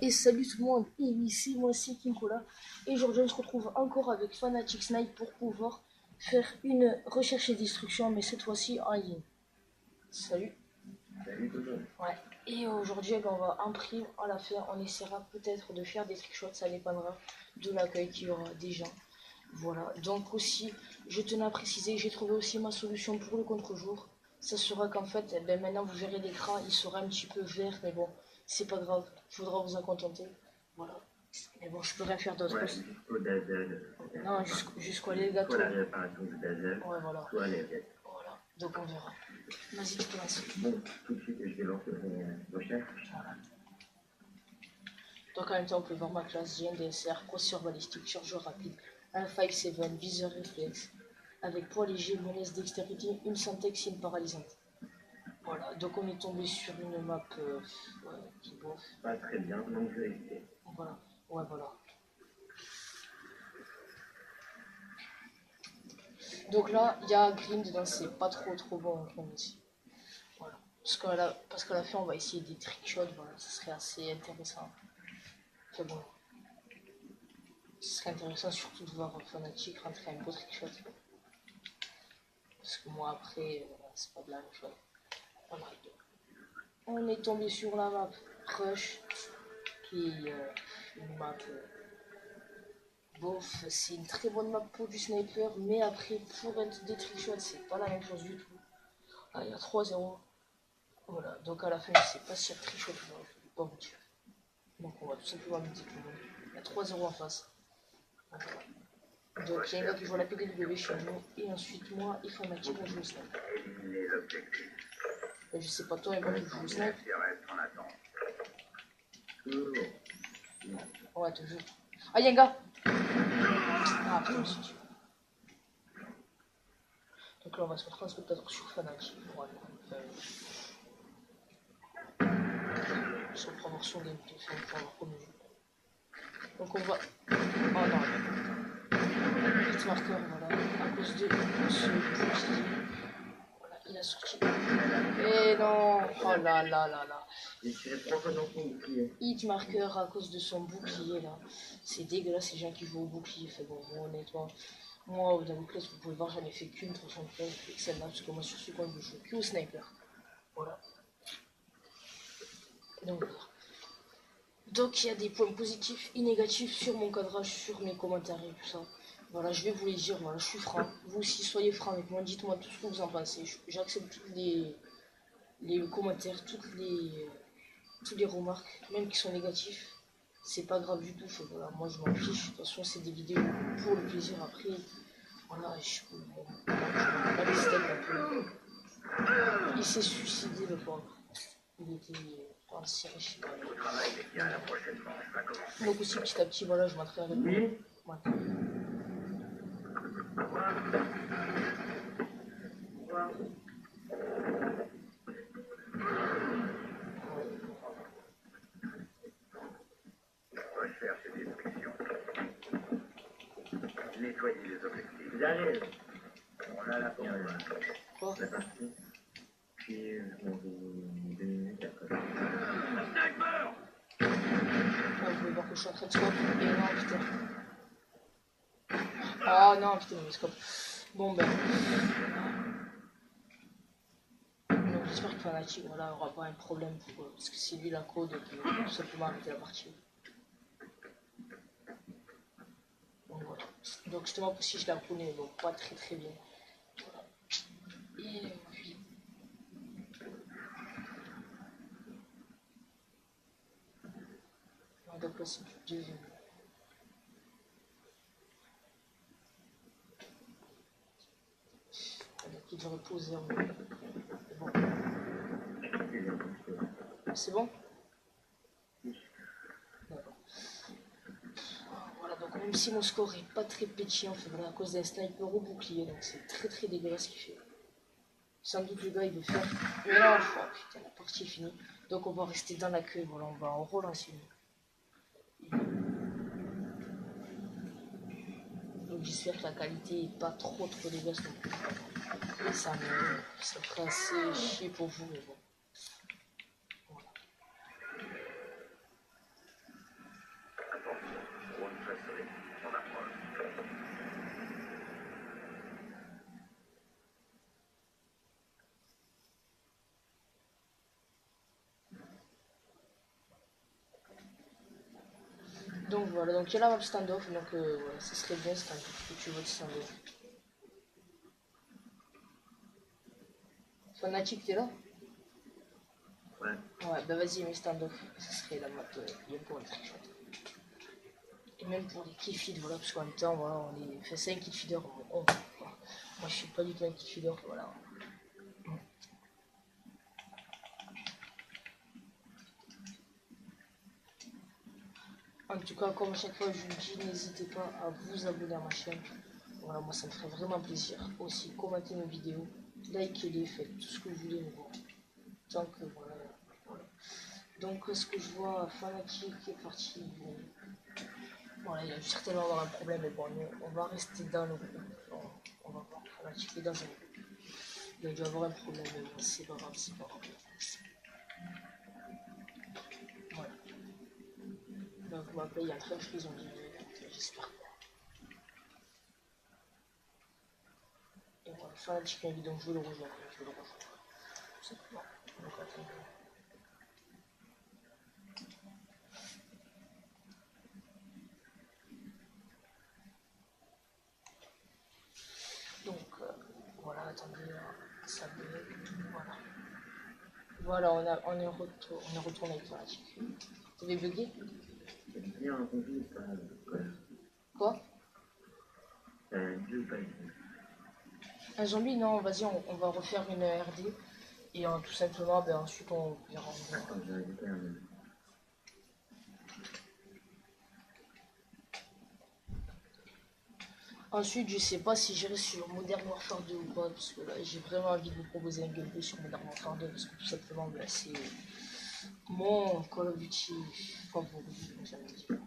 Et salut tout le monde, et ici moi c'est Kinkola et aujourd'hui on se retrouve encore avec Fanatic Snipe pour pouvoir faire une recherche et destruction, mais cette fois-ci en ligne. Salut. Salut tout le monde. Ouais. Et aujourd'hui on va en prime, on la faire, on essaiera peut-être de faire des trickshots, ça dépendra de l'accueil qu'il y aura des gens. Voilà, donc aussi je tenais à préciser, j'ai trouvé aussi ma solution pour le contre-jour. Ça sera qu'en fait, maintenant vous verrez l'écran, il sera un petit peu vert, mais bon, c'est pas grave, il faudra vous en contenter. Voilà. Mais bon, je peux rien faire d'autre. Ouais, jusqu'au Dazzle. Non, jusqu'au les gâteaux. Soit la réparation du Dazzle, Ouais, voilà. soit les rillettes. Voilà, donc on verra. Vas-y, tu peux lancer. Bon, tout de suite, je vais lancer mes recherches. Voilà. Donc en même temps, on peut voir ma classe GNDSR, processeur balistique, chargeur rapide, un 5-7, viseur réflexe, avec poids léger, menace dextérité, une syntaxe et une paralysante. Voilà, donc on est tombé sur une map qui bouffe. Pas très bien, donc je vais éviter. Voilà, ouais, voilà. Donc là, il y a Green dedans, c'est pas trop bon comme ici. Voilà. Parce qu'à la fin, on va essayer des trickshots, voilà, ça serait assez intéressant. Enfin bon. Ce serait intéressant surtout de voir Fnatic rentrer un beau trickshot. Parce que moi après, c'est pas de la même chose. Voilà. On est tombé sur la map Rush, qui est une map bof, c'est une très bonne map pour du sniper, mais après pour être des trickshots, c'est pas la même chose du tout. Ah, il y a 3-0. Voilà, donc à la fin, je sais pas si il y a trickshot, je vais pas vous dire. Donc on va tout simplement me dire que il y a 3-0 en face. Voilà. Donc il y a un gars qui joue à la PDW chez nous, et ensuite moi et Fnatic on joue au snipe. Je sais pas toi, et moi qui joue au snipe. Ouais, toujours. Ah, il y a un gars. Ah, putain, je suis. Donc là, on va se mettre un spectateur sur Fnatic. Voilà. Sans prendre son gameplay, sans prendre comme jeu. Donc on va. Oh non. Hit marker, voilà. À cause de ce bouclier. Voilà, il a sorti. Et non. Oh là là là là. J'ai tiré 3 fois dans son bouclier. Hit marker à cause de son bouclier là. C'est dégueulasse les gens qui jouent au bouclier. Fait bon, moi, honnêtement. Moi, dans le classe, vous pouvez voir, j'en ai fait qu'une 313 et celle-là, parce que moi, sur ce coin, je joue que au sniper. Voilà. Donc, voilà. Donc il y a des points positifs et négatifs sur mon cadrage, sur mes commentaires et tout ça. Voilà, je vais vous les dire, voilà, je suis franc. Vous aussi, soyez franc avec moi, dites-moi tout ce que vous en pensez. J'accepte toutes les commentaires, toutes les remarques, même qui sont négatifs. C'est pas grave du tout, voilà, moi je m'en fiche. De toute façon, c'est des vidéos pour le plaisir. Après, voilà, je m'en bats les steaks un peu. Il s'est suicidé, le pauvre. Il était en série, je sais pas. Donc aussi petit à petit, voilà, je m'entraîne avec moi. Ouais. Recherche et destruction. Nettoyer les objectifs. Vous allez. On a la pompe. Quoi? La partie. Puis on vous 2 minutes après. Sniper! Ah, vous pouvez voir que je suis en train de scope. Et non, putain. Ah non, putain, mais scope. Bon, ben. Donc, j'espère que Fnatic, voilà, aura pas un problème pour, parce que c'est lui la code qui va tout simplement arrêter la partie. Donc, voilà. Donc, justement, aussi, je la connais, donc pas très bien. Voilà. Et puis. Donc là, c'est du deuxième. Il devrait poser en bon. C'est bon? D'accord. Voilà, donc même si mon score est pas très pétillant, fait voilà, à cause d'un sniper au bouclier, donc c'est très dégueulasse ce qu'il fait. Sans doute le gars il veut faire. Mais non, oh, putain, la partie est finie. Donc on va rester dans la queue, voilà, on va en relancer une. Donc j'espère que la qualité est pas trop dégueulasse non plus. Ça me ferait assez chier pour vous, mais bon. Voilà. Donc voilà, donc il y a la map standoff, donc voilà, ça serait bien standoff, que tu veux standoff. Fanatic, t'es là? Ouais. Ouais, bah vas-y, mais standoff, ça serait la map bien pour les trichons. Et même pour les killfeeds, voilà, parce qu'en même temps, voilà, on est fait 5 killfeeders, voilà. Moi je suis pas du tout un killfeeder, voilà. En tout cas, comme à chaque fois je vous dis, n'hésitez pas à vous abonner à ma chaîne. Voilà, moi ça me ferait vraiment plaisir. Aussi, commentez mes vidéos, likez-les, faites tout ce que vous voulez, mais bon, tant que voilà. Donc, ce que je vois, Fanatic est parti. Bon, voilà, il a certainement avoir un problème, mais bon, nous, on va rester dans le groupe. On va voir. Fanatic est dans un groupe. Il a dû avoir un problème, mais bon, c'est pas grave, c'est pas grave. Voilà. Donc, vous m'appelez, il y a un très frison, j'espère pas. Et voilà, Fanatic m'a dit, donc je vais le rejoindre. Je vais le rejoindre. Tout simplement. Donc, attendez. Donc, voilà, attendez, ça bug, voilà. Voilà, on est retourné avec Fanatic. T'avais bugué? Il y a un zombie, ça, Quoi? un vieux pas Un zombie? Non, vas-y, on va refaire une RD. Et tout simplement, ben, ensuite on verra. Attends, j'ai ajouté un même. Ensuite, je sais pas si j'irai sur Modern Warfare 2 ou pas, parce que là, j'ai vraiment envie de vous proposer un gameplay sur Modern Warfare 2, parce que tout simplement, ben, c'est mon Call of Duty favori, comme ça me dit. Ouais.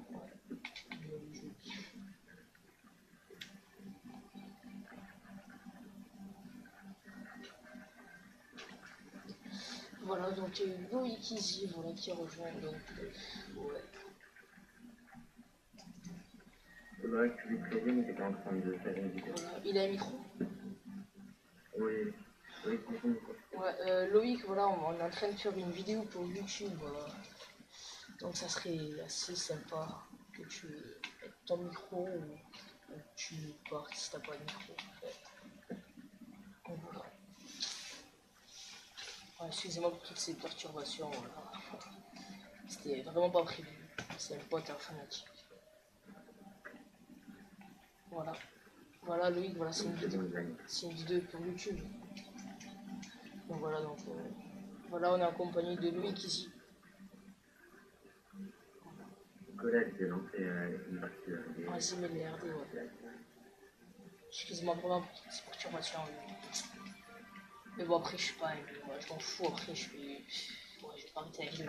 Voilà, donc Loïc Easy, voilà, qui rejoint, donc, ouais. Faudrait que tu lui préviennes, il était en train de faire une vidéo. Voilà, il a un micro? Oui, oui, confond, quoi. Ouais, Loïc, voilà, on est en train de faire une vidéo pour YouTube, voilà. Donc ça serait assez sympa que tu aies ton micro ou tu partes si t'as pas de micro. En fait. Donc, voilà. Ouais, excusez-moi pour toutes ces perturbations, voilà. C'était vraiment pas prévu. C'est un pote informatique. Voilà. Voilà Loïc, voilà, c'est une vidéo. C'est une vidéo pour YouTube. Donc voilà, donc voilà, on est en compagnie de Loïc ici. Nicolas, il s'est lancé une partie de Ouais, c'est mes RD, ouais. Excusez-moi vraiment pour toutes ces perturbations. Mais bon, après, je suis pas. Moi, je m'en fous, après, je suis. Ouais, je vais pas arrêter avec lui.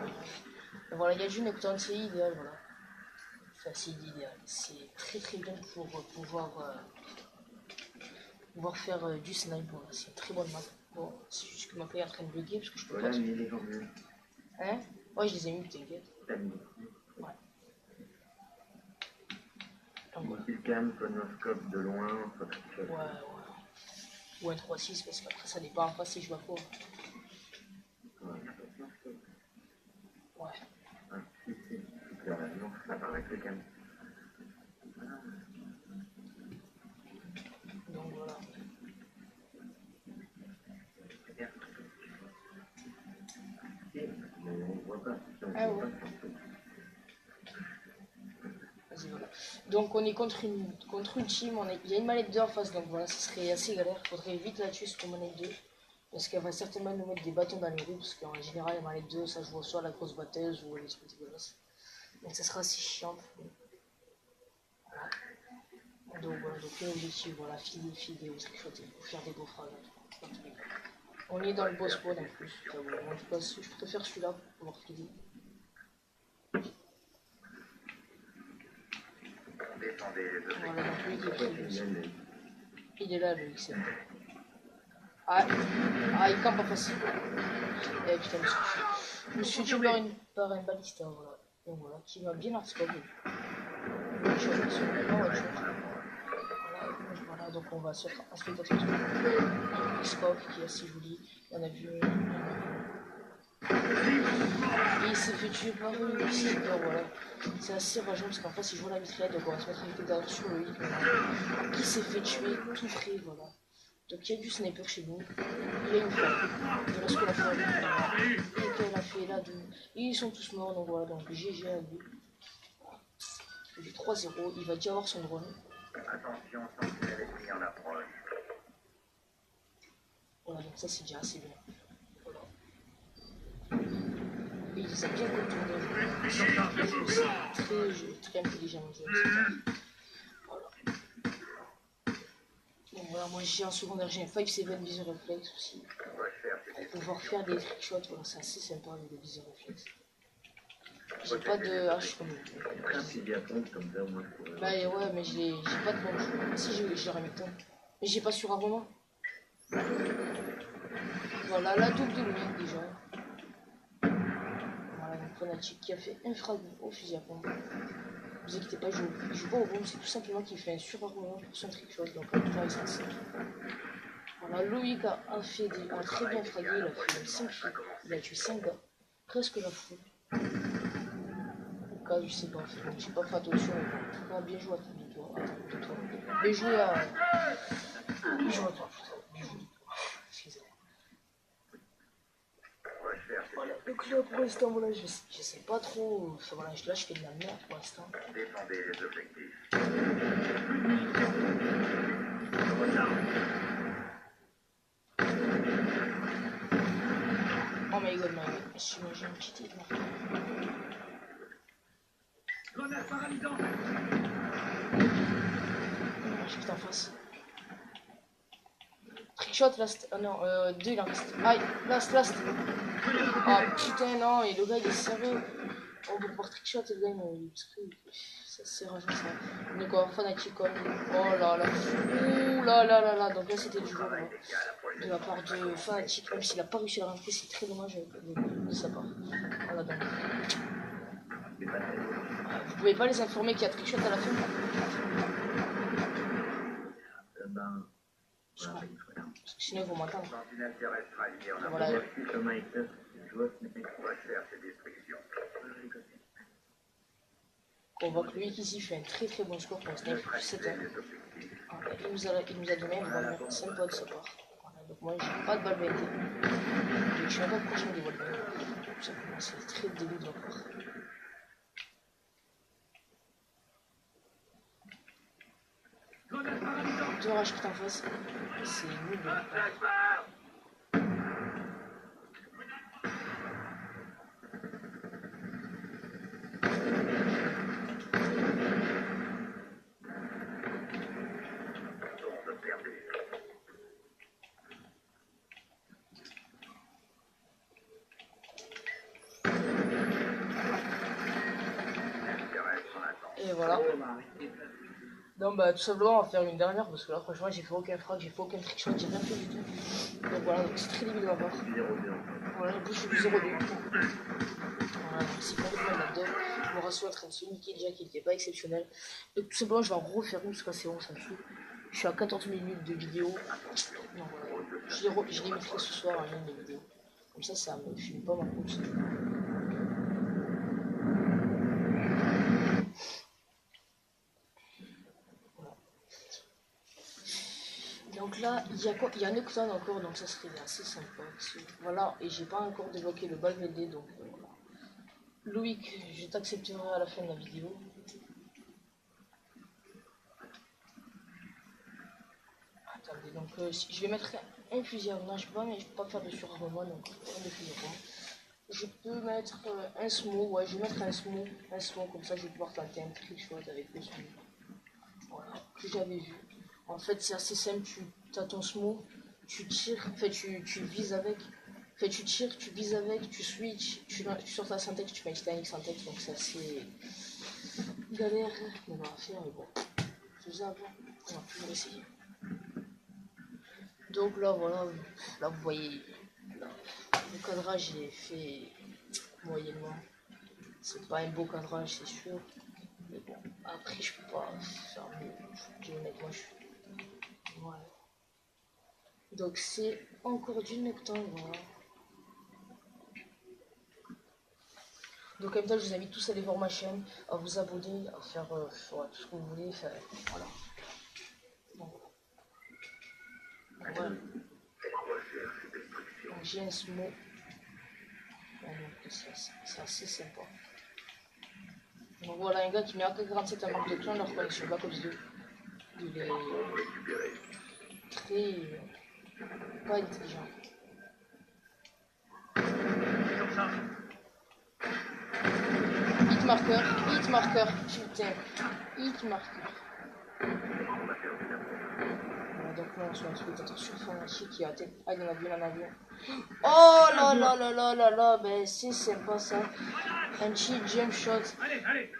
Mais voilà, il y a une écoutante, c'est idéal, voilà. Enfin, c'est idéal. C'est très très bien pour pouvoir faire du snipe, voilà. C'est une très bonne map. Bon, c'est juste que ma play est en train de bugger parce que je peux Voilà, pas. mais les gens mieux. Hein? Ouais, je les ai mis, t'inquiète. T'as mis. Ouais. Donc, voilà. Multicam, phonoscope de loin, photoshop. Ouais, ouais. Ou un 3-6 parce qu'après, ça dépend en face si je vois quoi. Ouais. Ah, si, si. Non, ça part avec le cam. Donc voilà. Mais on voit pas. Ah ouais. Vas-y, voilà. Donc on est contre une team, il y a une manette 2 en face, donc voilà, ce serait assez galère. Faudrait vite la tuer sur manette 2. Parce qu'elle va certainement nous mettre des bâtons dans les roues, parce qu'en général, la manette 2, ça joue soit à la grosse batteuse ou à les trucs dégueulasses. Donc ça sera assez chiant. Voilà. Donc voilà, donc l'objectif, voilà, filer aux trichotés, pour faire des beaux phrases. On est dans le boss spawn en plus. En tout cas, je préfère celui-là pour pouvoir filer. Voilà, donc lui qui est pris. Il est là, lui, c'est bon. Ah, il campe pas facile. Eh putain, je me suis tué par un balista, voilà. Donc voilà, qui m'a bien hardstop. Voilà, donc on va se faire un spectateur. Scope qui est assez joli. On a vu. Et il s'est fait tuer par une sniper, voilà. C'est assez rageant parce qu'en face il joue à la mitraillette, donc on va se mettre avec les derrière sur le hit. Qui s'est fait tuer tout frais, voilà. Donc il y a du sniper chez nous. Il y a une femme. Il reste que la femme. Et qu'elle a fait là de. Ils sont tous morts, donc voilà, donc GG à lui. Il est 3-0, il va déjà avoir son drone. Attention, sentinelle ennemi en approche. Voilà, donc ça c'est déjà assez bien. Voilà. Et il les a bien contournés. C'est très intelligent le jeu, etc. Voilà. Bon voilà, moi j'ai en secondaire, j'ai un 5-7 viseur réflexe aussi. Pour pouvoir faire des trickshots, voilà, c'est assez sympa avec des viseurs réflexes. J'ai pas de hache comme Un fusil à pompe comme ça, moi je pourrais. bah ouais, mais j'ai pas de pompe. Si j'ai le Remington. Mais j'ai pas sur armement. Voilà la double de lui déjà. Voilà, donc Fnatic qui a fait un frag au fusil à pompe. Ne vous inquiétez pas, il joue pas au bombe, c'est tout simplement qu'il fait un surarmement pour son trickshot, donc en tout cas il s'en sert. Voilà, Loïc a fait a très bien fragué, il a fait 5 kills, il a tué 5 gars, presque la foule. Au cas je sais pas, j'ai pas fait attention, mais bon, en tout cas bien joué à toi, bien joué à... Bien joué à toi, putain, bien joué. Excusez-moi. Voilà, donc là pour l'instant, voilà, je sais pas trop, enfin, voilà, là je fais de la merde pour l'instant. Défendez les objectifs. Oh my god, j'ai un petit hit mortel. Grenade paralysante. Juste en face. Trickshot, last. Oh non, 2 il en reste. Aïe, last. Ah putain, non, et le gars il est sérieux. On peut voir trickshot et le gars il est truc. Ça c'est rageant ça. Donc on va Fnatic on. Oh là là. Ouh là là là là. Donc là c'était du jour là. De la part de Fnatic, même s'il a pas réussi à rentrer, c'est très dommage de sa part. Voilà donc. Vous pouvez pas les informer qu'il y a trickshot à la fin? Ben. Voilà, parce que sinon ils vont m'entendre. Sentinelle terrestre alliée en Voilà. approche. Si chemin est fait, je vois ce n'est pas faire ses destructions. On voit que lui ici fait un très très bon score pour un snipe plus 7 ans. Il nous a donné un revolver sympa de sa part. Voilà, donc moi j'ai pas de balle 20. Donc je suis un peu prochain des balles 20. Tout simplement c'est très débile de ma part. Deux rages qui t'en face, c'est nul de ma part. Et voilà. Donc bah tout simplement on va faire une dernière parce que là franchement j'ai fait aucun frag, j'ai fait aucun trickshot, j'ai rien fait du tout. Donc voilà, c'est très débile de ma part. Voilà, en plus je suis du 0-2. Voilà, c'est complètement random. Mon ratio est en train de se niquer déjà qui n'était pas exceptionnel. Donc tout simplement je vais en refaire une parce que c'est bon, ça me fout. Je suis à 14 minutes de vidéo. Donc voilà, je les mettrai ce soir en ligne les vidéos. Comme ça me filme pas ma course. Donc là, il y a quoi? Il y a un Nocturne encore, donc ça serait assez sympa. Voilà, et j'ai pas encore débloqué le Balvede, donc voilà. Loïc, je t'accepterai à la fin de la vidéo. Attendez, donc je vais mettre un fusil à arme. Je peux pas faire de surarmement, donc un de fusil à arme. Je peux mettre un smoke, ouais, je vais mettre un smoke, comme ça je vais pouvoir tenter un trickshot avec le smoke. Voilà, que j'avais vu. En fait, c'est assez simple, tu as ton smoke, tu tires, en fait, tu vises avec. En fait, tu tires, tu vises avec, tu switch, tu sors ta syntaxe, tu mets Titanic syntaxe, donc c'est assez galère. On va faire, mais bon, faisable, on va toujours essayer. Donc là, voilà, là vous voyez, là, le cadrage est fait moyennement. C'est pas un beau cadrage, c'est sûr. Mais bon, après, je peux pas faire mieux. Je dis honnêtement, voilà. Donc c'est encore du Nocturne, voilà. Donc, en même temps, je vous invite tous à aller voir ma chaîne, à vous abonner, à faire ouais, tout ce que vous voulez. Enfin, voilà. Donc, voilà. Donc, j'ai un sumo. C'est assez sympa. Donc voilà, un gars qui met AK-47 à marque de clan, alors qu'on est sur Black Ops 2. Il est très pas intelligent. Hit marker, putain, hit marker. Voilà, donc là on se retrouve peut-être sur Fanatic qui a tête. Ah, il y en a vu en avion. Oh là là là là là là, ben c'est sympa ça. Un cheat jump shot. Allez, allez.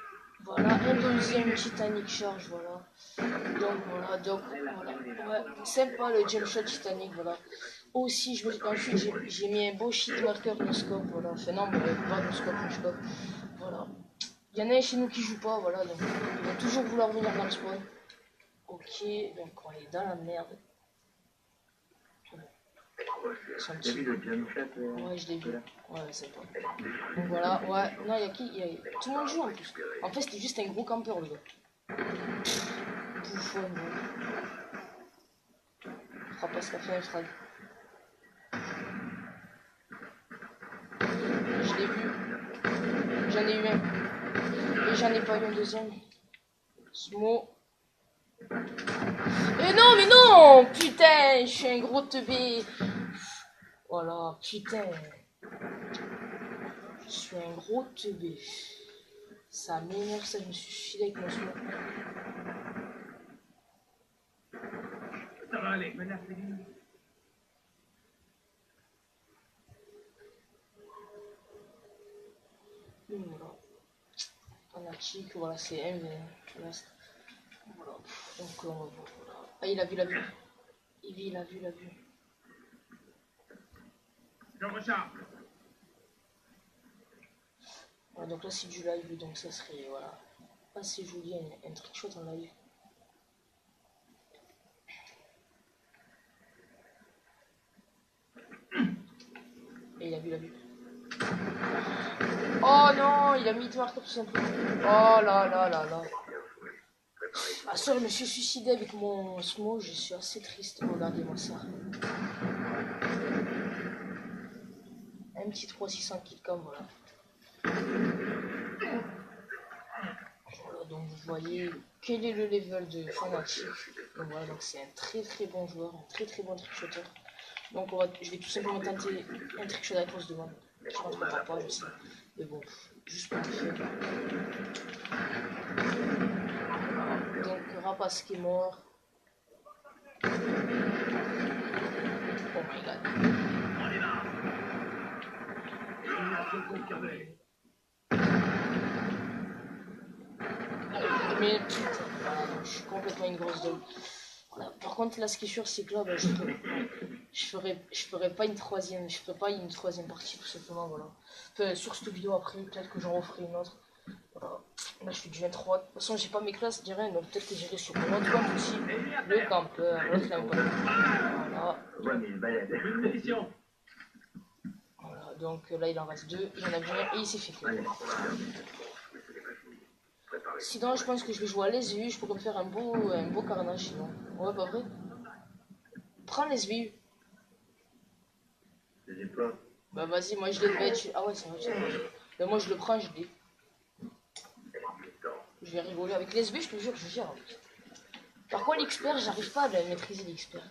Voilà, un deuxième Titanic charge, voilà. Donc voilà. Ouais, sympa le jump shot Titanic, voilà. Aussi, ensuite j'ai mis un beau sheet marker no scope, voilà. Enfin non, mais pas no scope, voilà. Il y en a un chez nous qui joue pas, voilà. Donc il va toujours vouloir venir dans le spawn. Ok, donc on est dans la merde. T'as vu le jump shot Ouais, je l'ai vu. Ouais, c'est pas. Donc voilà, ouais. Non, il y a qui tout le monde joue en plus. En fait, c'était juste un gros campeur, le gars. Bouffon, ouais. Il fera pas ce qu'a fait un frag. Je l'ai vu. J'en ai eu un. Et j'en ai pas eu un deuxième. Smo. Mais non putain, je suis un gros teubé. Voilà, putain. Je suis un gros teubé. Ça m'énerve, ça, je me suis filé avec mon smoke. Ça va aller, menace les lignes. Voilà. Fanatic, voilà, c'est M. Voilà. Donc on va voir. Voilà. Ah, il a vu. Il a vu. Je recharge. Voilà, donc là c'est du live, donc ça serait voilà. Assez joli, un trick shot en live. Et il a vu. Oh non, il a mis marque tout simplement. Oh là là. Ah ça, je me suis suicidé avec mon smoke, je suis assez triste. Regardez-moi ça. Un petit 3600 killcam, voilà. Voilà, donc vous voyez quel est le level de Fanatic. Donc voilà, donc c'est un très bon joueur, un très bon trickshotter. Donc je vais tout simplement tenter un trickshot à cause de moi. Je rentrera pas, je sais. Mais bon, juste pour le faire. Donc Rapace qui est mort. Oh my god. Mais putain, voilà, donc je suis complètement une grosse dame. Voilà. Par contre là ce qui est sûr c'est que là je ferai pas une troisième, partie tout simplement, voilà. Enfin, sur cette vidéo après, peut-être que j'en referai une autre. Voilà. Là je suis du 23. De toute façon j'ai pas mes classes, je dirais, donc peut-être que j'irai sur mon autre compte aussi. Le campeur, l'autre là, voilà. Ouais, mais il balade. Une munition. Voilà, donc là il en reste 2, il y en a bien et il s'est fait clair. Sinon je pense que je vais jouer à l'SVU, je pourrais me faire un beau carnage sinon. Ouais, pas vrai? Prends l'SVU. Je sais pas. Bah vas-y, moi je l'ai le Ah ouais, c'est vrai. Mais moi je le prends, je l'ai. Je vais rigoler avec l'SV, je te jure, je gère. Par contre l'expert, j'arrive pas à maîtriser l'expert.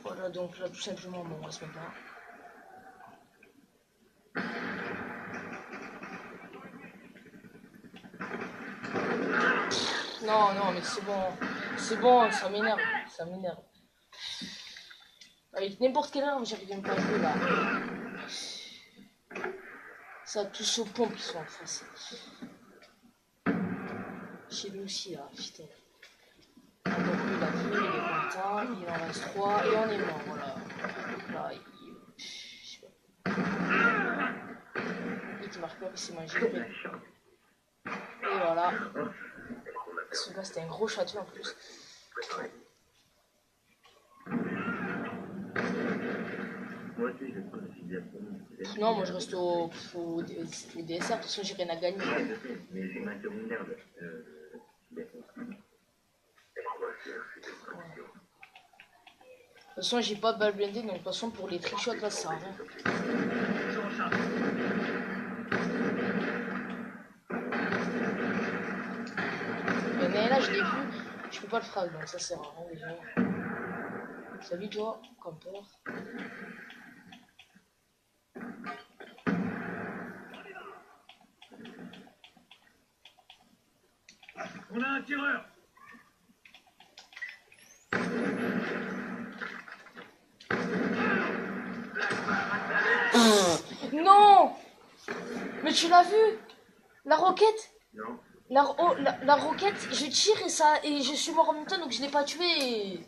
Voilà, donc là tout simplement, bon, on reste même pas. Non, mais c'est bon, ça m'énerve. Avec n'importe quelle arme, j'arrive même pas à jouer là. Ça, tous aux pompes qui sont en face. Chez lui aussi, là, putain. Donc lui, il a vu, il est content, il en reste 3 et on est mort, voilà. Là, il te marque pas, il s'est mangé. Et voilà. Ce gars, c'était un gros château en plus. Moi aussi, je prends le fidèle. Non, moi je reste au DSR, de toute façon j'ai rien à gagner. Ouais, je sais, mais j'ai ma une merde. Fidèle. De toute façon j'ai pas de balle blindée, donc de toute façon pour les trickshots là ça sert à rien. Mais là je l'ai vu, je peux pas le frag, donc ça sert à rien déjà. Salut toi, campeur. On a un tireur. Non! Mais tu l'as vu? La roquette? Non. La roquette, je tire et je suis mort en même temps, donc je l'ai pas tué.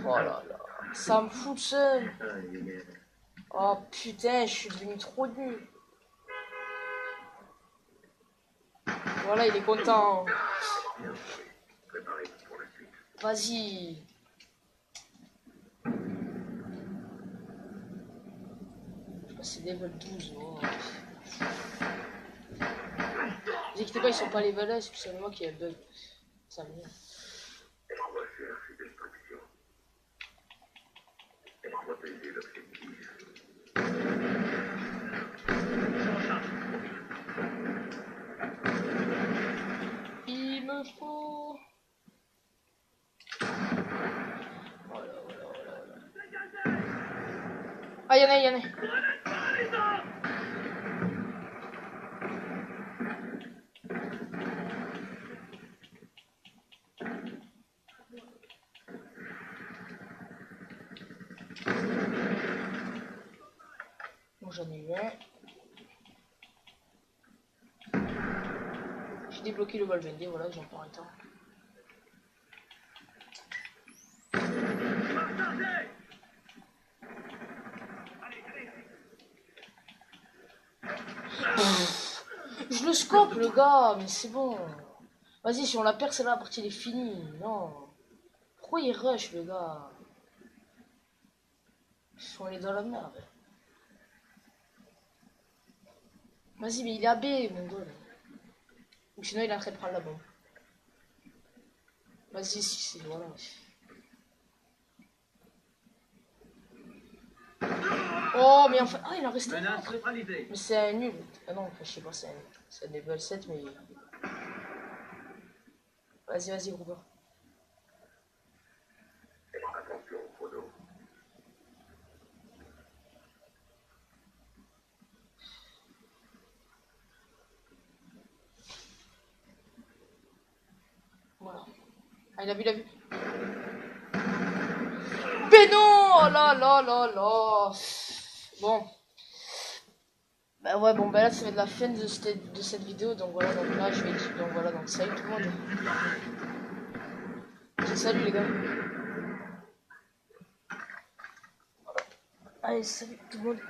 Oh là là, ça me fout le seum. Ah, il est... Oh putain, je suis devenu trop nul. Voilà, il est content. Préparez pour la suite. Vas-y. C'est level 12. Oh. Vous inquiétez pas, ils sont pas level 1, c'est moi qui ai le bug. Ça m'énerve. Recherche et destruction. Protéger l'objectif. Il me faut... Voilà. Ah, y'en a. Bon, j'en ai eu un. J'ai débloqué le Valvende, voilà, j'en prends un temps. Je le scope le gars, mais c'est bon. Vas-y, si on la perd, c'est là, la partie est finie. Non. Pourquoi il rush le gars? On est dans la merde. Vas-y, mais il est AB, mon gars. Ou sinon, il est en train de prendre la bombe. Vas-y, si, voilà. Oh, mais enfin... Ah, il en reste un Menace autre. neutralisée. Mais c'est un nul. Ah non, enfin, je sais pas, c'est un level 7, mais... Vas-y, Gruber. Attention au chrono. Voilà. Ah, il a vu. Mais non! Oh là là. Bon. Bah ouais, bon, bah là, ça va être la fin de cette vidéo. Donc voilà, donc là, je vais dire... Donc voilà, donc salut tout le monde. Salut les gars. Allez, salut tout le monde.